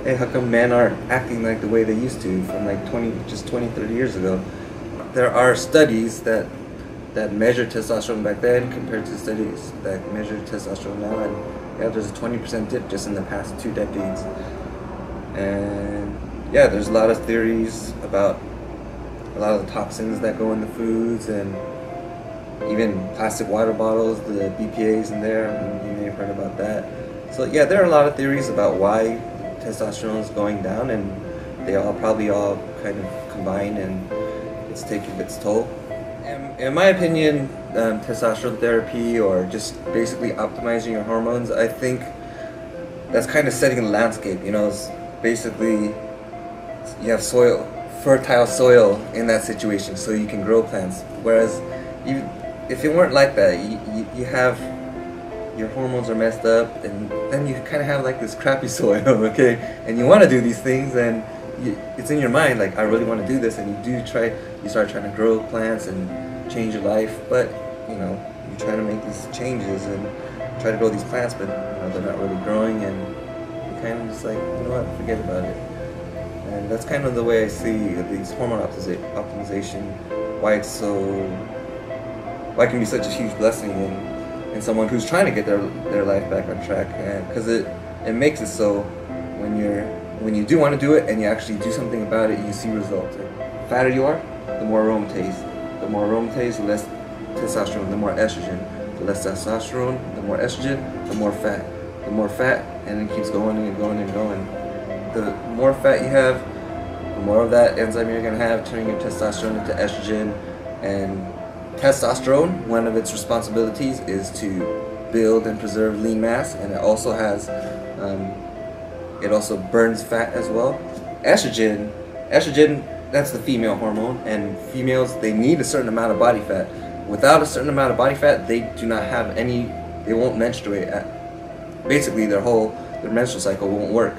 hey, how come men aren't acting like the way they used to from like 20, 30 years ago? There are studies that measure testosterone back then compared to studies that measure testosterone now, and yeah, there's a 20% dip just in the past 2 decades. And yeah, there's a lot of theories about a lot of the toxins that go in the foods, and even plastic water bottles, the BPA's in there. You may have heard about that. So yeah, there are a lot of theories about why testosterone is going down, and they all probably all kind of combine, and it's taking its toll. In my opinion, testosterone therapy, or just basically optimizing your hormones, I think that's kind of setting the landscape. You know, it's basically you have soil, fertile soil in that situation, so you can grow plants. Whereas, if it weren't like that, you have your hormones are messed up, and then you kind of have like this crappy soil, okay? And you want to do these things, and it's in your mind like, I really want to do this, and you start trying to grow plants and change your life, but you know, you try to make these changes and try to grow these plants, but you know, they're not really growing, and you kind of just like, you know what, forget about it. And that's kind of the way I see these hormone optimization, why it can be such a huge blessing in someone who's trying to get their life back on track, because it makes it so when you do want to do it and you actually do something about it, you see results. The fatter you are, the more aromatase. The more aromatase, the less testosterone, the more estrogen. The less testosterone, the more estrogen, the more fat. The more fat, and it keeps going and going and going. The more fat you have, the more of that enzyme you're going to have, turning your testosterone into estrogen. And testosterone, one of its responsibilities is to build and preserve lean mass, and it also burns fat as well. Estrogen, that's the female hormone, and females, they need a certain amount of body fat. Without a certain amount of body fat, they do not have they won't menstruate. Basically, their menstrual cycle won't work.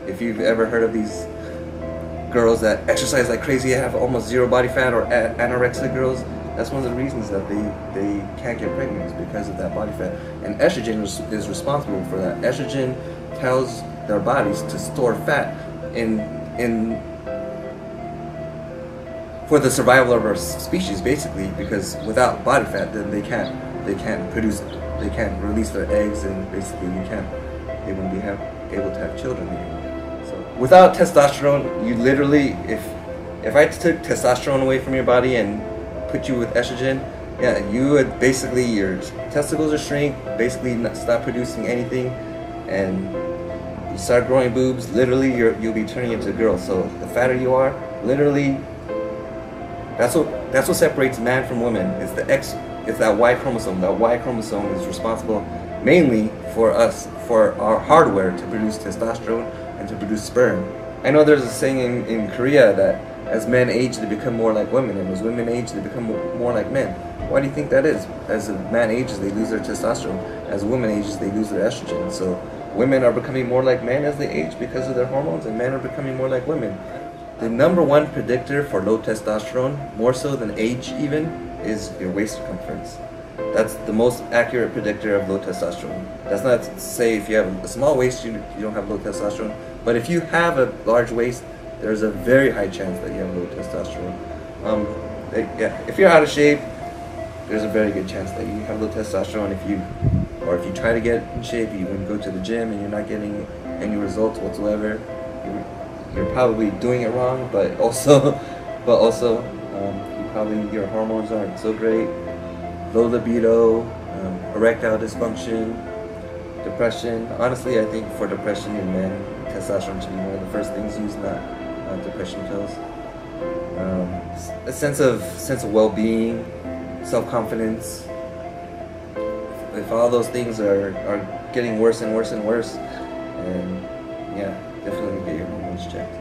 If you've ever heard of these girls that exercise like crazy, have almost zero body fat, or anorexic girls, that's one of the reasons that they can't get pregnant, is because of that body fat. And estrogen is responsible for that. Estrogen tells their bodies to store fat for the survival of our species, basically, because without body fat, then they can't release their eggs, and basically they wouldn't be able to have children anymore. So without testosterone, you literally, if I took testosterone away from your body and put you with estrogen, yeah, you would basically, your testicles would shrink, basically stop producing anything, and you start growing boobs. Literally, you'll be turning into a girl. So the fatter you are, literally, that's what separates man from woman. It's that Y chromosome. That Y chromosome is responsible mainly for our hardware to produce testosterone and to produce sperm. I know there's a saying in Korea that as men age, they become more like women, and as women age, they become more like men. Why do you think that is? As a man ages, they lose their testosterone. As a woman ages, they lose their estrogen. So women are becoming more like men as they age because of their hormones, and men are becoming more like women. The number one predictor for low testosterone, more so than age even, is your waist circumference. That's the most accurate predictor of low testosterone. That's not to say if you have a small waist, you don't have low testosterone. But if you have a large waist, there's a very high chance that you have low testosterone. If you're out of shape, there's a very good chance that you have low testosterone. If you try to get in shape, you go to the gym and you're not getting any results whatsoever, you're probably doing it wrong. But also, your hormones aren't so great. Low libido, erectile dysfunction, depression. Honestly, I think for depression in men, testosterone should be one of the first things used, not depression pills. A sense of well-being, self-confidence. If all those things are getting worse and worse and worse, and yeah, definitely get your hormones checked.